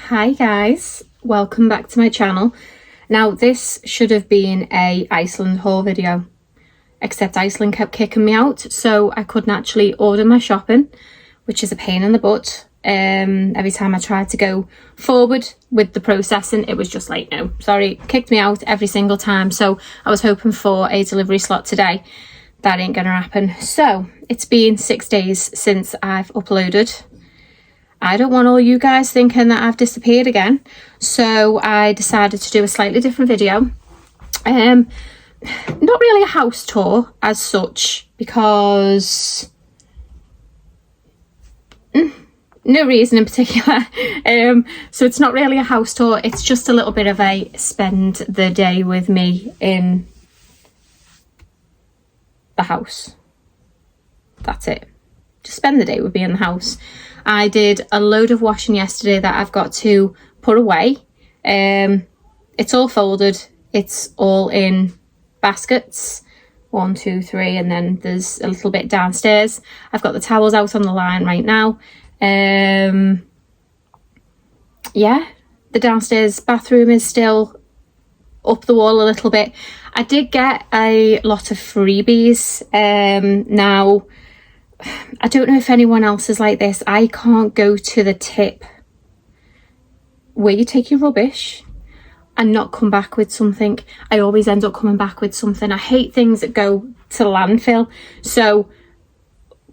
Hi guys, welcome back to my channel. Now this should have been a Iceland haul video, except Iceland kept kicking me out, so I couldn't actually order my shopping, which is a pain in the butt. Every time I tried to go forward with the processing, it was just like, no, sorry, kicked me out every single time. So I was hoping for a delivery slot today. That ain't gonna happen. So it's been 6 days since I've uploaded. I don't want all you guys thinking that I've disappeared again, so I decided to do a slightly different video. Not really a house tour as such, because no reason in particular. So it's not really a house tour, it's just a little bit of a spend the day with me in the house. That's it. Just spend the day with me in the house. I did a load of washing yesterday that I've got to put away. It's all folded. It's all in baskets. 1, 2, 3, and then there's a little bit downstairs. I've got the towels out on the line right now. Yeah, the downstairs bathroom is still up the wall a little bit. I did get a lot of freebies. Now, I don't know if anyone else is like this. I can't go to the tip where you take your rubbish and not come back with something. I always end up coming back with something. I hate things that go to landfill. So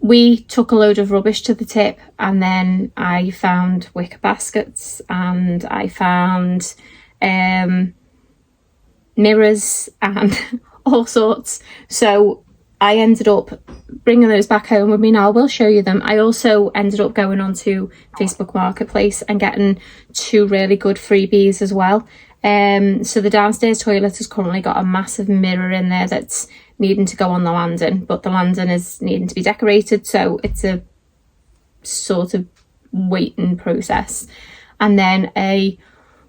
we took a load of rubbish to the tip, and then I found wicker baskets, and I found mirrors and all sorts. So I ended up bringing those back home with me. Now I will show you them. I also ended up going onto Facebook Marketplace and getting 2 really good freebies as well. So the downstairs toilet has currently got a massive mirror in there that's needing to go on the landing, but the landing is needing to be decorated, so it's a sort of waiting process. And then a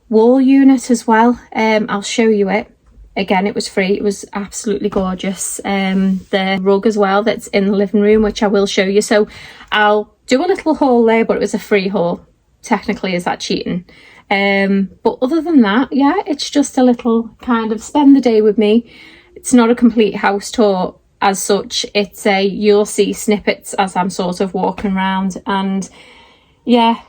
wall unit as well. I'll show you it. Again, it was free. It was absolutely gorgeous. The rug as well that's in the living room, which I will show you. So I'll do a little haul there, but it was a free haul. Technically, is that cheating? But other than that, yeah, it's just a little kind of spend the day with me. It's not a complete house tour as such. It's you'll see snippets as I'm sort of walking around, and yeah,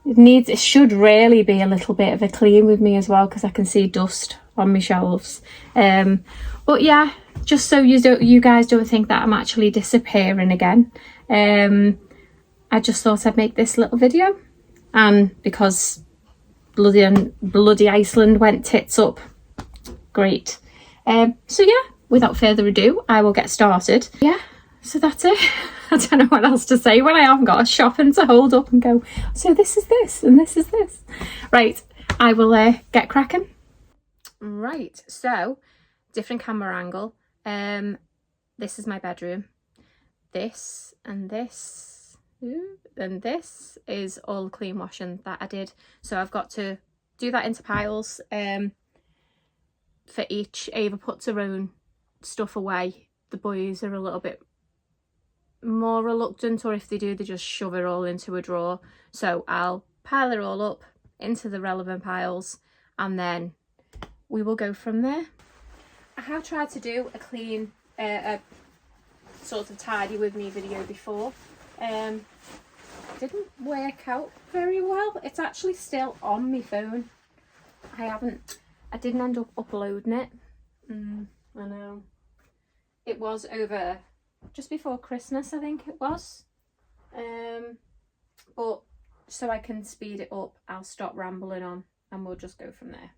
it should really be a little bit of a clean with me as well, because I can see dust on my shelves. But yeah, just so you guys don't think that I'm actually disappearing again, I just thought I'd make this little video, and because bloody Iceland went tits up, great. So yeah, without further ado, I will get started. Yeah, so that's it. I don't know what else to say when I haven't got a shopping to hold up and go, so this is this and this is this. Right, I will get cracking. Right, so different camera angle. This is my bedroom. This and this and this is all the clean washing that I did. So I've got to do that into piles. For each, Ava puts her own stuff away. The boys are a little bit more reluctant, or if they do, they just shove it all into a drawer. So I'll pile it all up into the relevant piles, and then we will go from there. I have tried to do a clean, a sort of tidy with me video before. Didn't work out very well. It's actually still on my phone. I didn't end up uploading it. I know. It was over just before Christmas, I think it was. But so I can speed it up, I'll stop rambling on and we'll just go from there.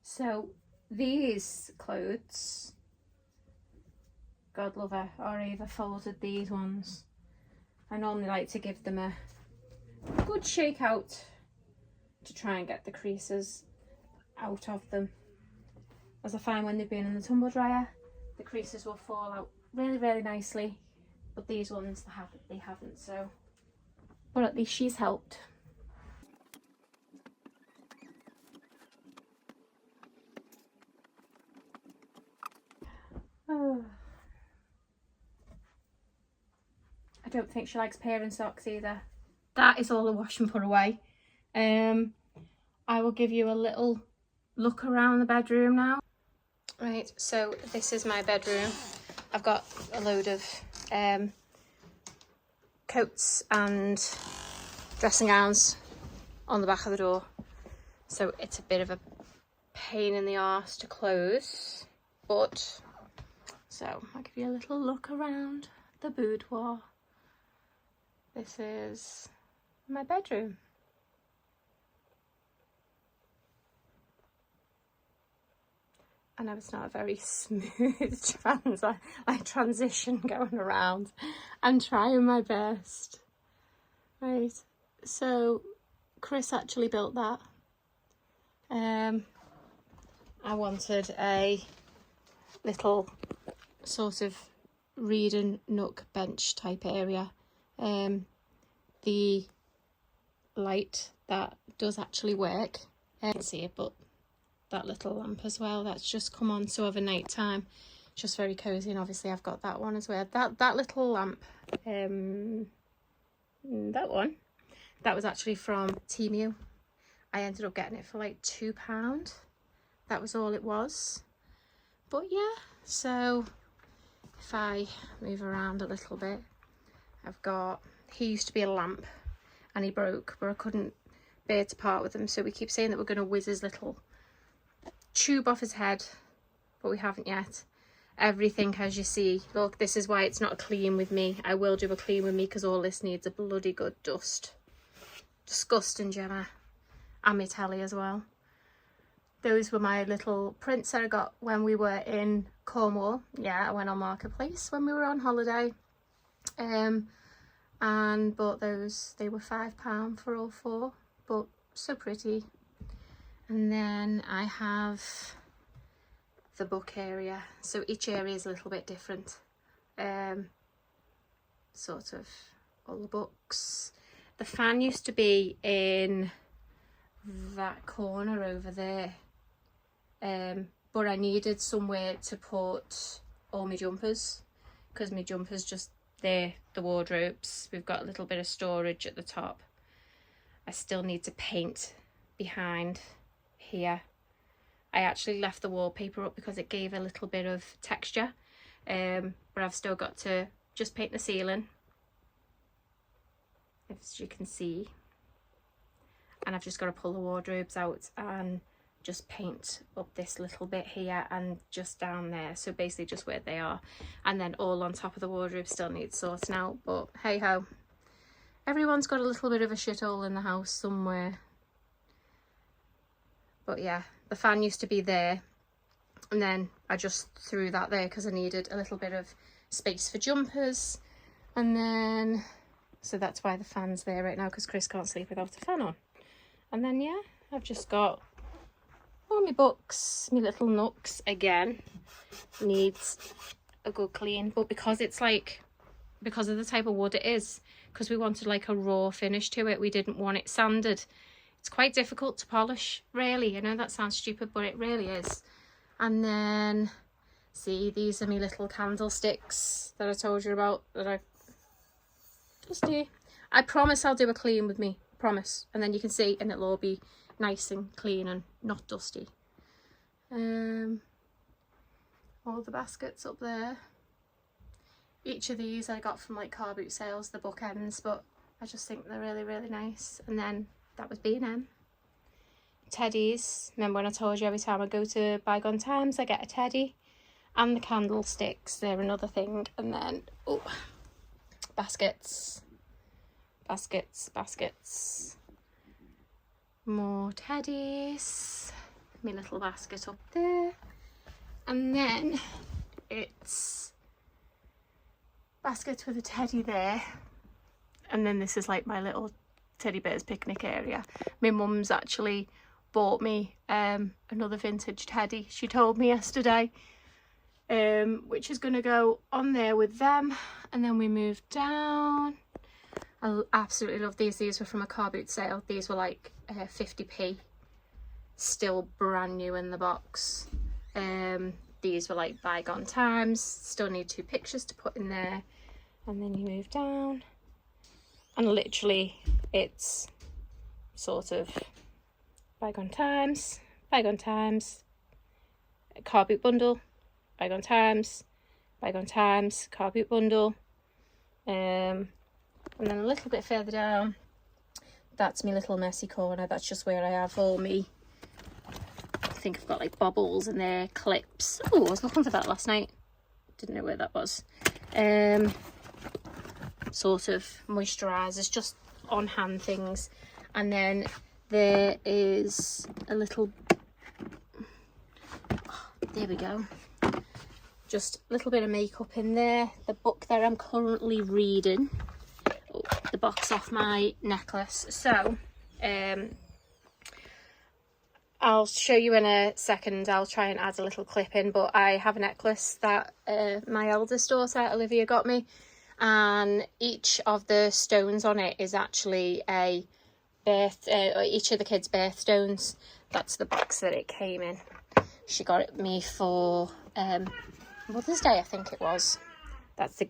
So these clothes God lover, or either folded these ones. I normally like to give them a good shake out to try and get the creases out of them, as I find when they've been in the tumble dryer the creases will fall out really nicely, but these ones they haven't, so, but at least she's helped. Oh. I don't think she likes parent socks either. That is all the wash and put away. I will give you a little look around the bedroom now. Right, so this is my bedroom. I've got a load of coats and dressing gowns on the back of the door, so it's a bit of a pain in the arse to close, but so I'll give you a little look around the boudoir. This is my bedroom. I know it's not a very smooth transition going around. I'm trying my best. Right, so Chris actually built that. I wanted a little sort of reading nook bench type area. The light that does actually work, I can't see it, but that little lamp as well, that's just come on, so over night time just very cozy, and obviously I've got that one as well. That little lamp, that one, that was actually from Temu. I ended up getting it for like £2. That was all it was. But yeah, so if I move around a little bit, I've got, he used to be a lamp and he broke, but I couldn't bear to part with him, so we keep saying that we're going to whiz his little tube off his head, but we haven't yet. Everything, as you see, look, this is why it's not a clean with me. I will do a clean with me because all this needs a bloody good dust. Disgusting, Gemma. And my telly as well. Those were my little prints that I got when we were in Cornwall. Yeah, I went on Marketplace when we were on holiday. And bought those. They were £5 for all four, but so pretty. And then I have the book area. So each area is a little bit different. Sort of all the books. The fan used to be in that corner over there. But I needed somewhere to put all my jumpers, because my jumpers just there, the wardrobes. We've got a little bit of storage at the top. I still need to paint behind here. I actually left the wallpaper up because it gave a little bit of texture, but I've still got to just paint the ceiling, as you can see, and I've just got to pull the wardrobes out and just paint up this little bit here and just down there, so basically just where they are, and then all on top of the wardrobe still needs sorting out, but hey ho, everyone's got a little bit of a shithole in the house somewhere. But yeah, the fan used to be there, and then I just threw that there because I needed a little bit of space for jumpers, and then so that's why the fan's there right now, because Chris can't sleep without a fan on. And then yeah, I've just got all my books, my little nooks again needs a good clean, but because it's like, because of the type of wood it is, because we wanted like a raw finish to it, we didn't want it sanded. It's quite difficult to polish, really. I know that sounds stupid, but it really is. And then, see, these are my little candlesticks that I told you about, that I just do. I promise I'll do a clean with me, promise. And then you can see, and it'll all be nice and clean and not dusty. All the baskets up there. Each of these I got from like car boot sales, the bookends, but I just think they're really nice. And then that was B&M. Teddies. Remember when I told you every time I go to Bygone Times I get a teddy? And the candlesticks, they're another thing. And then, oh, baskets. Baskets. More teddies. My little basket up there. And then it's baskets with a teddy there. And then this is like my little teddy bear's picnic area. My mum's actually bought me another vintage teddy, she told me yesterday, which is going to go on there with them. And then we moved down. I absolutely love these. These were from a car boot sale. These were like 50p, still brand new in the box. These were like bygone times. Still need 2 pictures to put in there. And then you move down, and literally it's sort of bygone times, car boot bundle, bygone times, car boot bundle. And then a little bit further down, that's my little messy corner. That's just where I have all me, I think I've got like bobbles in there, clips. Oh, I was looking for that last night, didn't know where that was. Sort of moisturisers, just on hand things. And then there is a little, oh, there we go, just a little bit of makeup in there. The book that I'm currently reading, oh, the box off my necklace. So I'll show you in a second. I'll try and add a little clip in, but I have a necklace that my eldest daughter Olivia got me, and each of the stones on it is actually a each of the kids' birthstones. That's the box that it came in. She got it me for Mother's Day, I think it was. That's the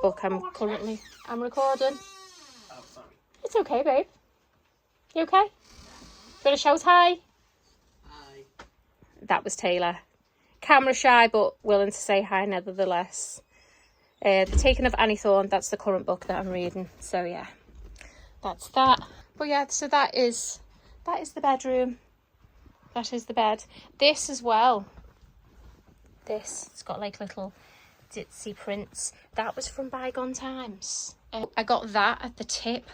book I'm recording. Oh, sorry. It's okay, babe. You okay? Got a shout hi? Hi. That was Taylor. Camera shy, but willing to say hi nevertheless. The Taking of Annie Thorne, that's the current book that I'm reading. So yeah, that's that. But yeah, so that is the bedroom. That is the bed. This as well. It's got like little ditzy prints. That was from bygone times. I got that at the tip.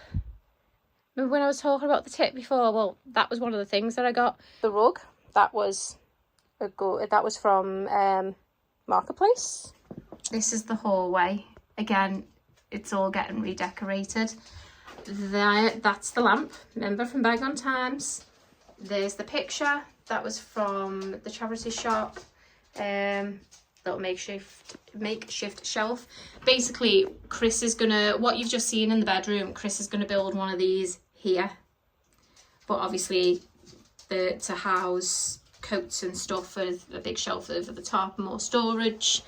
Remember when I was talking about the tip before? Well, that was one of the things that I got. The rug, that was from Marketplace. This is the hallway. Again, it's all getting redecorated. That's the lamp, remember, from bygone times. There's the picture, that was from the charity shop. Little makeshift shelf. Basically, Chris is gonna, what you've just seen in the bedroom, Chris is gonna build one of these here. But obviously, to house coats and stuff, with a big shelf over the top, more storage.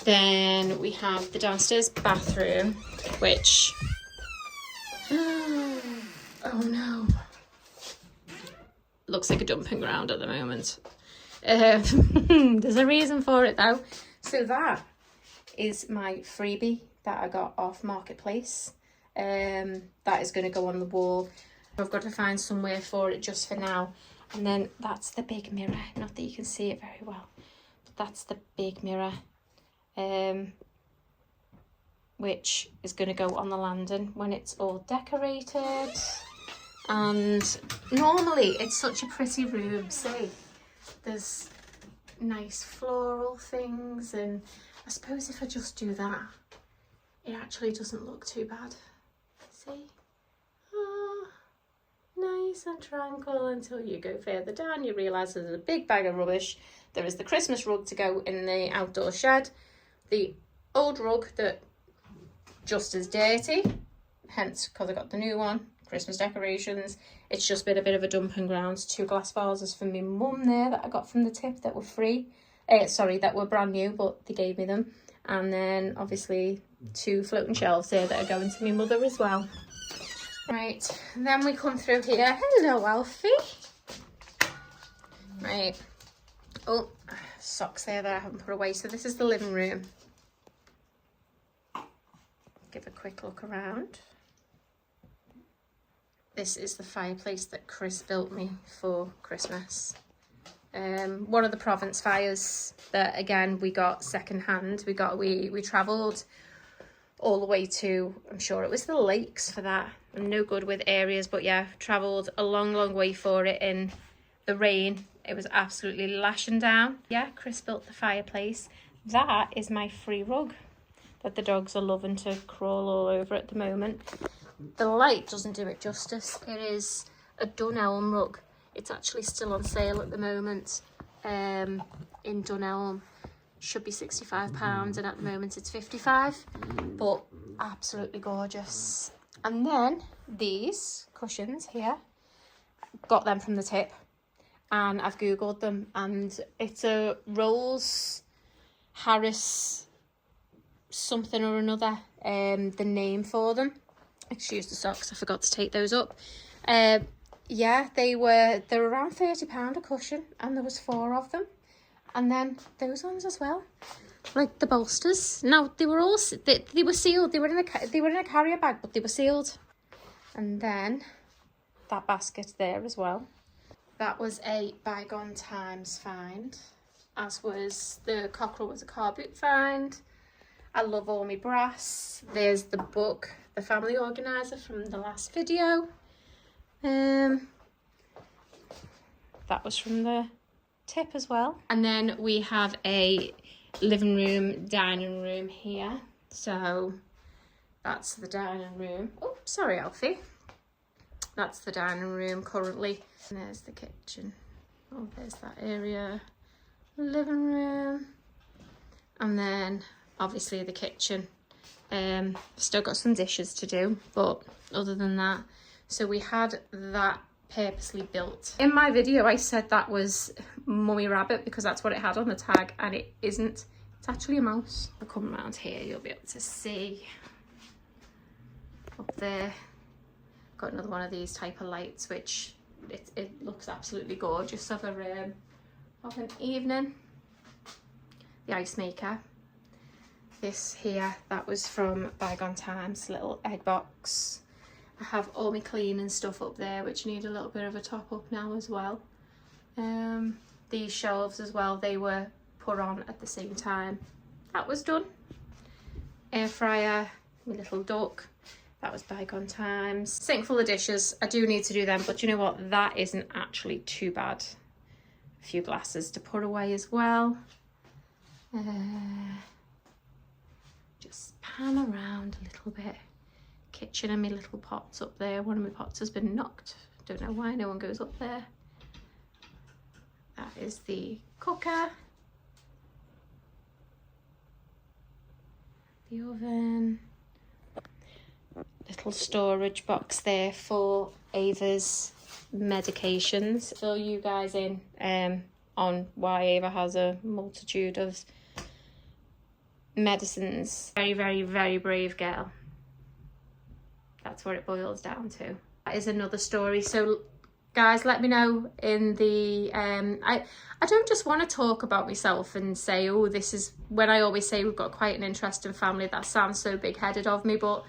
Then we have the downstairs bathroom, which, oh no, looks like a dumping ground at the moment. There's a reason for it though. So that is my freebie that I got off Marketplace. That is going to go on the wall. I've got to find somewhere for it just for now. And then that's the big mirror. Not that you can see it very well, but that's the big mirror. Which is going to go on the landing when it's all decorated. And normally it's such a pretty room. See, there's nice floral things, and I suppose if I just do that, it actually doesn't look too bad. See? Oh, nice and tranquil until you go further down. You realise there's a big bag of rubbish. There is the Christmas rug to go in the outdoor shed. The old rug that just as dirty, hence because I got the new one. Christmas decorations. It's just been a bit of a dumping ground. 2 glass vases from my mum there that I got from the tip that were free. That were brand new, but they gave me them. And then obviously 2 floating shelves here that are going to my mother as well. Right, and then we come through here. Hello, Alfie. Right. Oh, socks there that I haven't put away. So this is the living room. Give a quick look around. This is the fireplace that Chris built me for Christmas. One of the Provence fires that, again, we got secondhand. We travelled all the way to, I'm sure it was the lakes for that. I'm no good with areas, but yeah, travelled a long way for it in the rain. It was absolutely lashing down. Yeah, Chris built the fireplace. That is my free rug that the dogs are loving to crawl all over at the moment. The light doesn't do it justice. It is a Dunelm rug. It's actually still on sale at the moment in Dunelm. Should be £65 and at the moment it's 55, but absolutely gorgeous. And then these cushions here, got them from the tip, and I've googled them, and it's a Rolls Harris something or another, the name for them. Excuse the socks, I forgot to take those up. Yeah, they're around £30 a cushion, and there was 4 of them. And then those ones as well, like the bolsters. No, they were all they were sealed. They were in a carrier bag, but they were sealed. And then that basket there as well. That was a bygone times find, as was the cockerel was a car boot find. I love all my brass. There's the book, The Family Organiser, from the last video. That was from the tip as well. And then we have a living room, dining room here. So that's the dining room. Oh, sorry, Alfie. That's the dining room currently. And there's the kitchen. Oh, there's that area. Living room. And then obviously the kitchen. Still got some dishes to do, but other than that, so we had that purposely built. In my video I said that was Mummy Rabbit because that's what it had on the tag, and it isn't. It's actually a mouse. I'll come around here, you'll be able to see up there. Got another one of these type of lights, which it looks absolutely gorgeous of an evening. The ice maker. This here, that was from Bygone Times, little egg box. I have all my cleaning stuff up there, which need a little bit of a top up now as well. These shelves as well, they were put on at the same time. That was done. Air fryer, my little duck. That was Bygone Times. Sink full of dishes. I do need to do them, but you know what? That isn't actually too bad. A few glasses to put away as well. Just pan around a little bit. Kitchen and my little pots up there. One of my pots has been knocked. Don't know why no one goes up there. That is the cooker. The oven. Little storage box there for Ava's medications. Fill you guys in on why Ava has a multitude of medicines. Very, very, very brave girl. That's what it boils down to. That is another story. So guys, let me know in the I don't just want to talk about myself and say, oh, this is, when I always say we've got quite an interesting family, that sounds so big-headed of me, but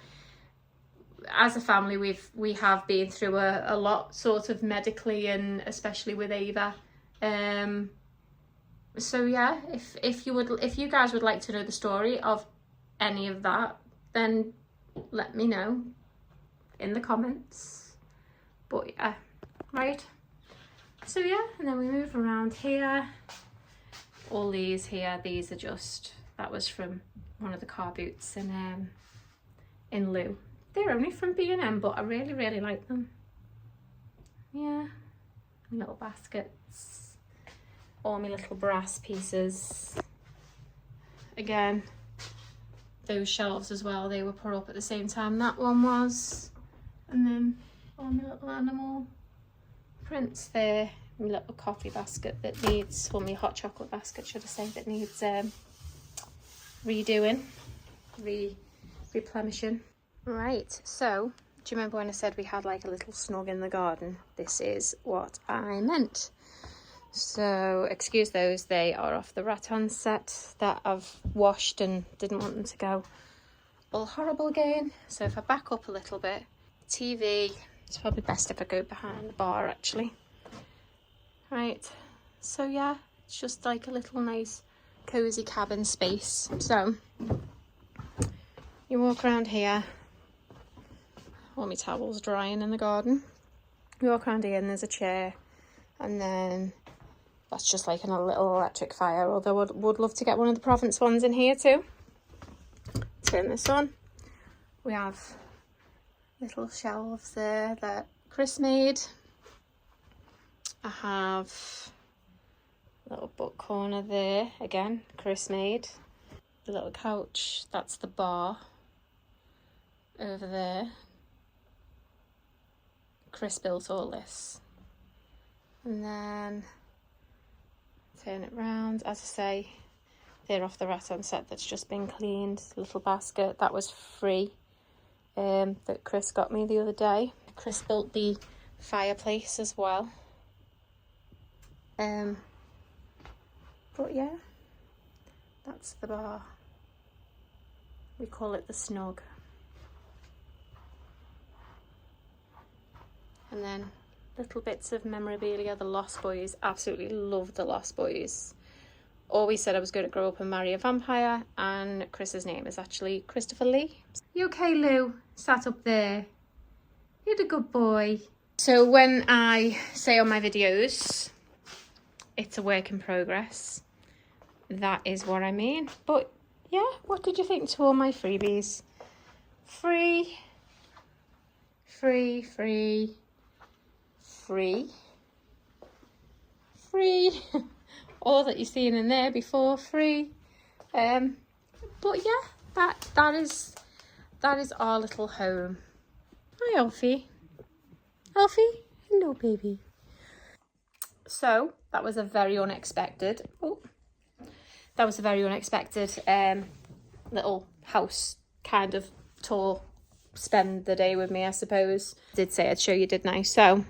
as a family we have been through a lot, sort of medically, and especially with Ava. So yeah, if you guys would like to know the story of any of that, then let me know in the comments. But yeah, right, so yeah, and then we move around here. All these here, these are just, that was from one of the car boots in Lou. They're only from B&M, but I really, really like them. Yeah, little baskets, all my little brass pieces. Again, those shelves as well, they were put up at the same time that one was. And then all my little animal prints there. My little coffee basket that needs, or my hot chocolate basket should I say, that needs redoing, replenishing. Right, so do you remember when I said we had like a little snug in the garden? This is what I meant. So excuse those, they are off the rattan set that I've washed and didn't want them to go all horrible again. So if I back up a little bit, TV, it's probably best if I go behind the bar actually. Right, so yeah, it's just like a little nice cozy cabin space. So you walk around here, all my towels drying in the garden. You walk around here and there's a chair, and then that's just like a little electric fire, although I would love to get one of the Provence ones in here too. turn this on. We have little shelves there that Chris made. I have a little book corner there, again, Chris made. The little couch, that's the bar over there. Chris built all this. And then turn it round, as I say, they're off the rattan set that's just been cleaned. Little basket, that was free, that Chris got me the other day. Chris built the fireplace as well. But yeah, that's the bar. We call it the snug. And then little bits of memorabilia. The Lost Boys, absolutely loved the Lost Boys. Always said I was going to grow up and marry a vampire, and Chris's name is actually Christopher Lee. You okay, Lou? Sat up there. You're a good boy. So when I say on my videos, it's a work in progress, that is what I mean. But yeah, what did you think to all my freebies? Free, free, free, free, free. All that you've seen in there before, free. But yeah, that is our little home. Hi, Alfie. Alfie, hello, baby. So that was a very unexpected. That was a very unexpected little house kind of tour. Spend the day with me, I suppose. I did say I'd show you, didn't I? So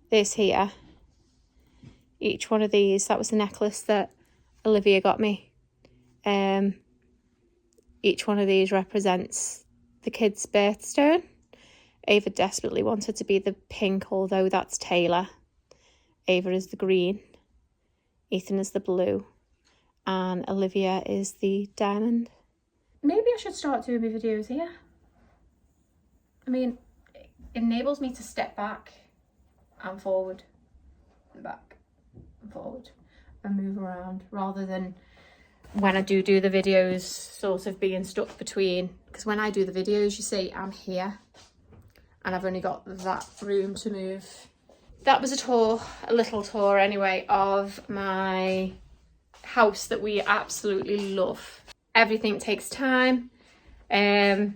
this here, each one of these, that was the necklace that Olivia got me. Each one of these represents the kid's birthstone. Ava desperately wanted to be the pink, although that's Taylor. Ava is the green, Ethan is the blue, and Olivia is the diamond. Maybe I should start doing my videos here. I mean, it enables me to step back and forward and back and forward and move around, rather than when I do the videos sort of being stuck between. Because when I do the videos, you see, I'm here and I've only got that room to move. That was a tour, a little tour anyway, of my house that we absolutely love. Everything takes time. There's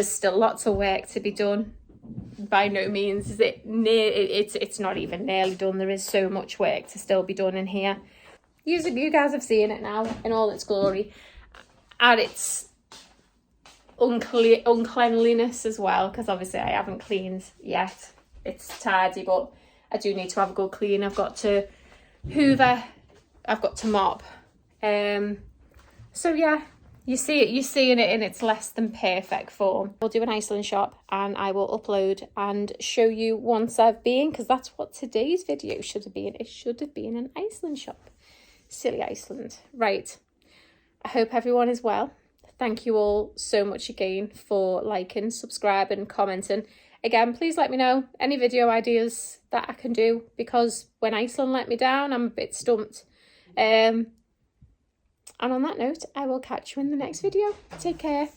still lots of work to be done. By no means is it's not even nearly done. There is so much work to still be done in here. You guys have seen it now in all its glory, and its uncleanliness as well, because obviously I haven't cleaned yet. It's tidy, but I do need to have a good clean. I've got to hoover, I've got to mop. So yeah, you're seeing it in its less than perfect form. We'll do an Iceland shop and I will upload and show you once I've been, because that's what today's video should have been. It should have been an Iceland shop. Silly Iceland. Right. I hope everyone is well. Thank you all so much again for liking, subscribing, commenting. Again, please let me know any video ideas that I can do, because when Iceland let me down, I'm a bit stumped. And on that note, I will catch you in the next video. Take care.